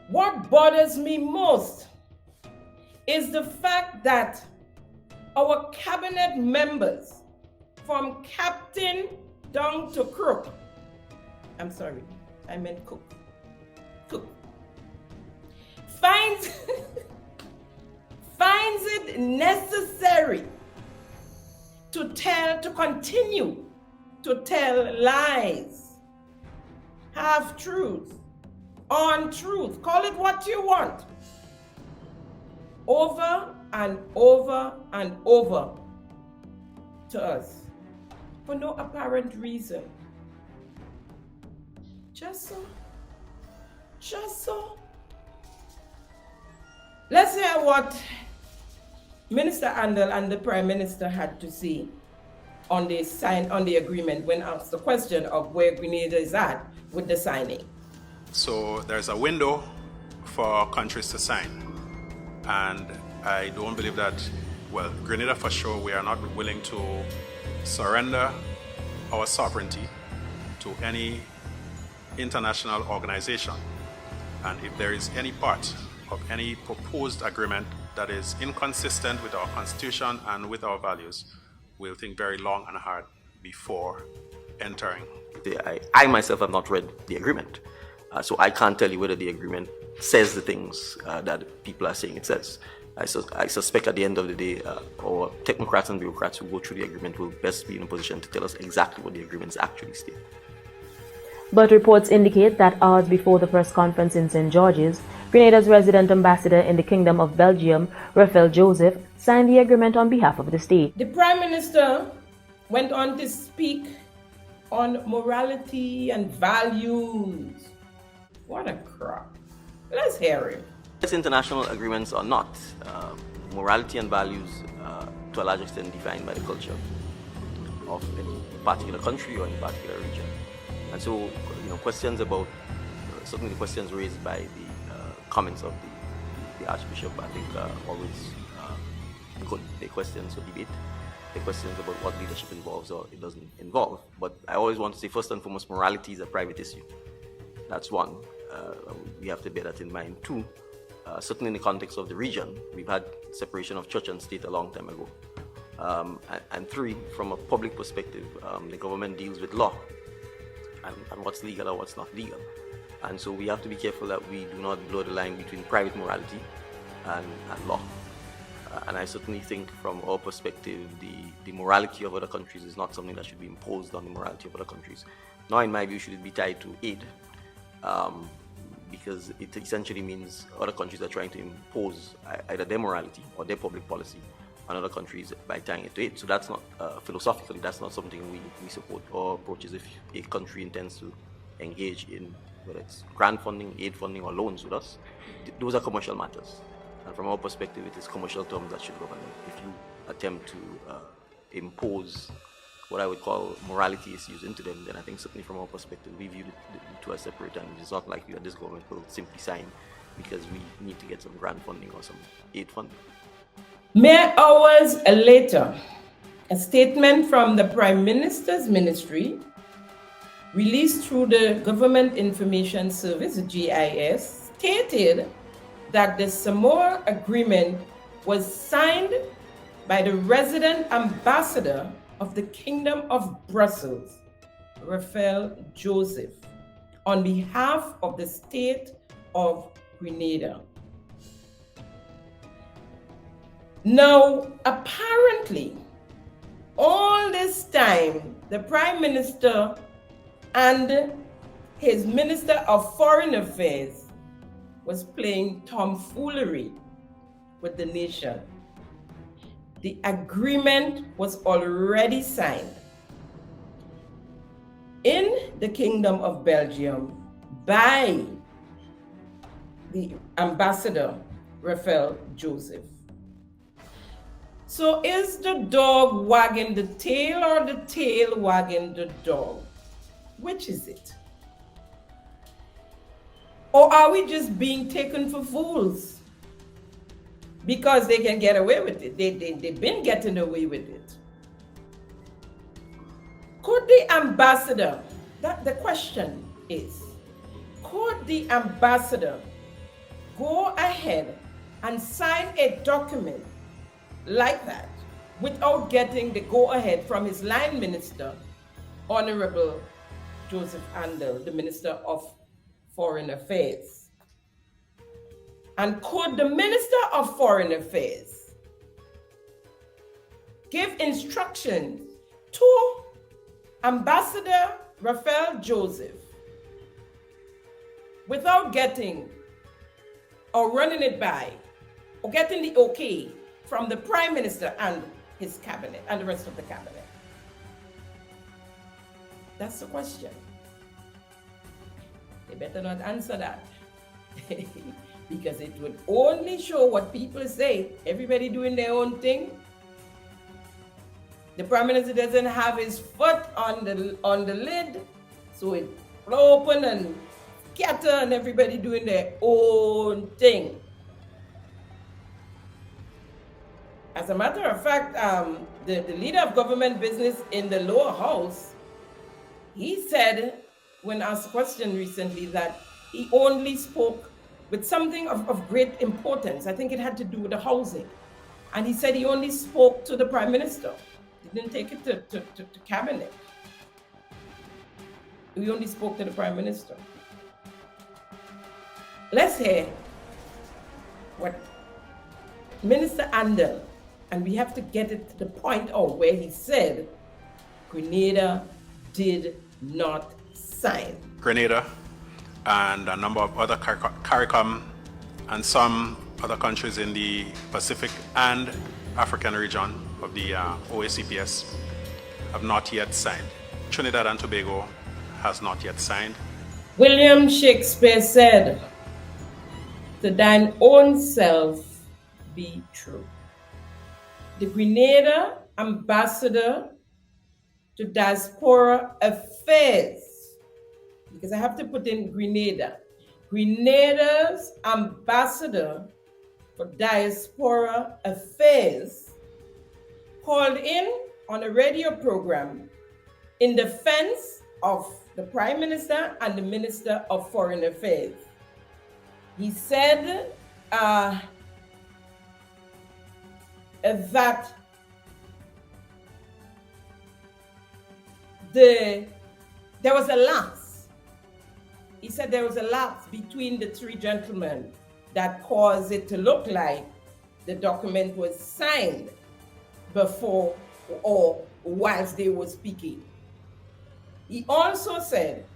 What bothers me most is the fact that our cabinet members, from captain down to crook, I'm sorry, I meant cook, finds it necessary to continue to tell lies, half-truths, untruth, call it what you want, over and over and over to us for no apparent reason. Just so. Let's hear what Minister Andall and the Prime Minister had to say on the agreement when asked the question of where Grenada is at with the signing. So there's a window for countries to sign. And I don't believe that, well, Grenada for sure, we are not willing to surrender our sovereignty to any international organization. And if there is any part of any proposed agreement that is inconsistent with our constitution and with our values, we'll think very long and hard before entering. I myself have not read the agreement, so I can't tell you whether the agreement says the things that people are saying it says. I suspect at the end of the day, our technocrats and bureaucrats who go through the agreement will best be in a position to tell us exactly what the agreements actually state. But reports indicate that hours before the press conference in St. George's, Grenada's resident ambassador in the Kingdom of Belgium, Raphael Joseph, signed the agreement on behalf of the state. The Prime Minister went on to speak on morality and values. What a crap. Let's hear him. Yes, international agreements are not. Morality and values, to a large extent, defined by the culture of any particular country or any particular region. And so, questions about, certainly the questions raised by the comments of the Archbishop, I think, always good. They're questions for debate. They're questions about what leadership involves or it doesn't involve. But I always want to say, first and foremost, morality is a private issue. That's one. We have to bear that in mind. Two, certainly in the context of the region, we've had separation of church and state a long time ago. And three, from a public perspective, the government deals with law and what's legal or what's not legal. And so we have to be careful that we do not blur the line between private morality and law. And I certainly think from our perspective, the morality of other countries is not something that should be imposed on the morality of other countries. Nor, in my view, should it be tied to aid, because it essentially means other countries are trying to impose either their morality or their public policy on other countries by tying it to aid. So that's not, philosophically, that's not something we support. Our approach is if a country intends to engage in, whether it's grant funding, aid funding, or loans with us, those are commercial matters. And from our perspective, it is commercial terms that should govern them. If you attempt to impose what I would call morality issues into them, then I think certainly from our perspective, we view the two as separate, and it's not likely that this government will simply sign because we need to get some grant funding or some aid funding. Mere hours later, a statement from the Prime Minister's Ministry, released through the Government Information Service, GIS, stated that the Samoa Agreement was signed by the resident ambassador of the Kingdom of Brussels, Raphael Joseph, on behalf of the state of Grenada. Now, apparently, all this time, the Prime Minister and his Minister of Foreign Affairs was playing tomfoolery with the nation. The agreement was already signed in the Kingdom of Belgium by the ambassador, Raphael Joseph. So is the dog wagging the tail or the tail wagging the dog? Which is it? Or are we just being taken for fools? Because they can get away with it. They've been getting away with it. Could the ambassador, the question is, could the ambassador go ahead and sign a document like that without getting the go-ahead from his line minister, Honorable Joseph Andall, the Minister of Foreign Affairs? And could the Minister of Foreign Affairs give instructions to Ambassador Raphael Joseph without getting or running it by or getting the okay from the Prime Minister and his cabinet and the rest of the cabinet? That's the question. They better not answer that because it would only show what people say, everybody doing their own thing. The Prime Minister doesn't have his foot on the lid, so it blow open and scatter and everybody doing their own thing. As a matter of fact, the leader of government business in the lower house, he said, when asked a question recently, that he only spoke with something of great importance. I think it had to do with the housing. And he said he only spoke to the Prime Minister. He didn't take it to cabinet. He only spoke to the Prime Minister. Let's hear what Minister Andall, and we have to get it to the point out where he said Grenada did not sign. Grenada and a number of other CARICOM and some other countries in the Pacific and African region of the OACPS have not yet signed. Trinidad and Tobago has not yet signed. William Shakespeare said, "To thine own self be true." The Grenada ambassador to diaspora affairs, because I have to put in Grenada, Grenada's ambassador for diaspora affairs called in on a radio program in defense of the Prime Minister and the Minister of Foreign Affairs. He said that there was a lapse. He said there was a lapse between the three gentlemen that caused it to look like the document was signed before or whilst they were speaking. He also said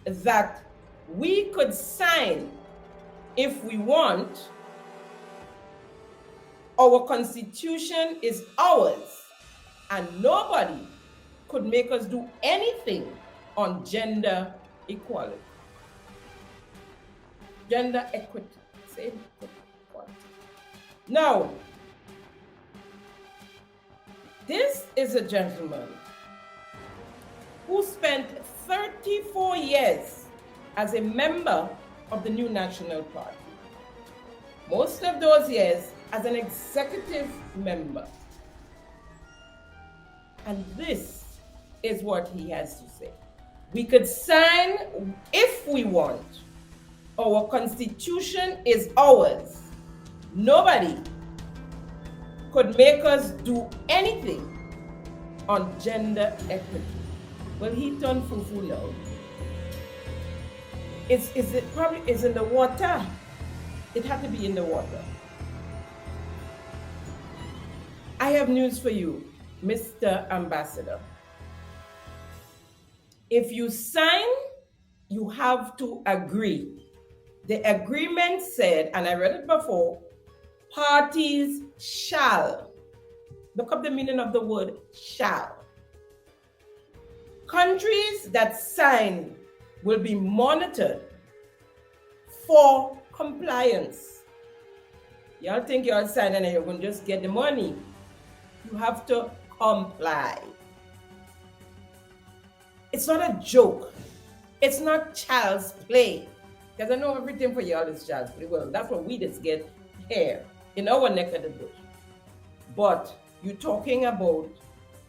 that we could sign if we want. Our constitution is ours, and nobody could make us do anything on gender equality. Gender equity. Same equality. Now, this is a gentleman who spent 34 years as a member of the New National Party. Most of those years as an executive member. And this is what he has to say. We could sign if we want. Our constitution is ours. Nobody could make us do anything on gender equity. Well, he turned fufu now. It probably is in the water. It had to be in the water. I have news for you, Mr. Ambassador. If you sign, you have to agree. The agreement said, and I read it before, parties shall. Look up the meaning of the word shall. Countries that sign will be monitored for compliance. Y'all think y'all sign and you're going to just get the money. You have to comply. It's not a joke. It's not child's play. Because I know everything for y'all is child's play. Well, that's what we just get here in our neck of the bush. But you're talking about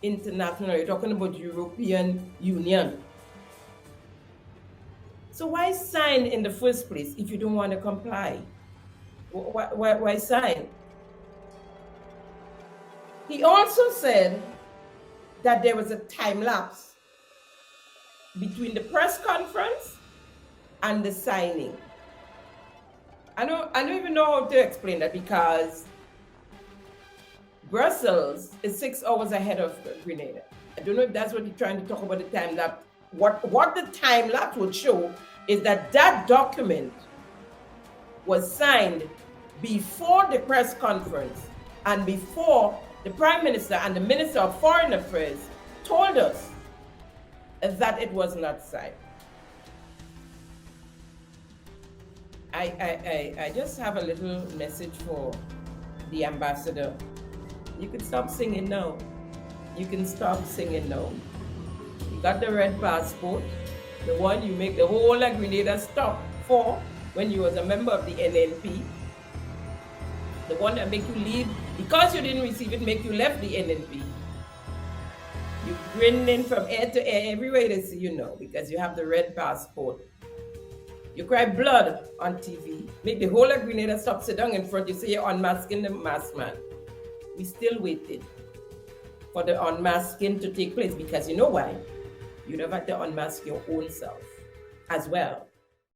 international, you're talking about European Union. So why sign in the first place if you don't want to comply? Why sign? He also said that there was a time lapse between the press conference and the signing. I don't even know how to explain that, because Brussels is 6 hours ahead of Grenada. I don't know if that's what you're trying to talk about, the time lapse. What the time lapse would show is that that document was signed before the press conference and before the Prime Minister and the Minister of Foreign Affairs told us that it was not signed. I just have a little message for the ambassador. You can stop singing now. You can stop singing now. You got the red passport, the one you make the whole of Grenada stop for when you was a member of the NNP. The one that make you leave, because you didn't receive it, make you left the NNP. You grinning from ear to ear everywhere they see you now, because you have the red passport. You cry blood on TV, make the whole of Grenada stop, sit down in front, you say you're unmasking the masked man. We still waited for the unmasking to take place, because you know why? You'd have had to unmask your own self as well.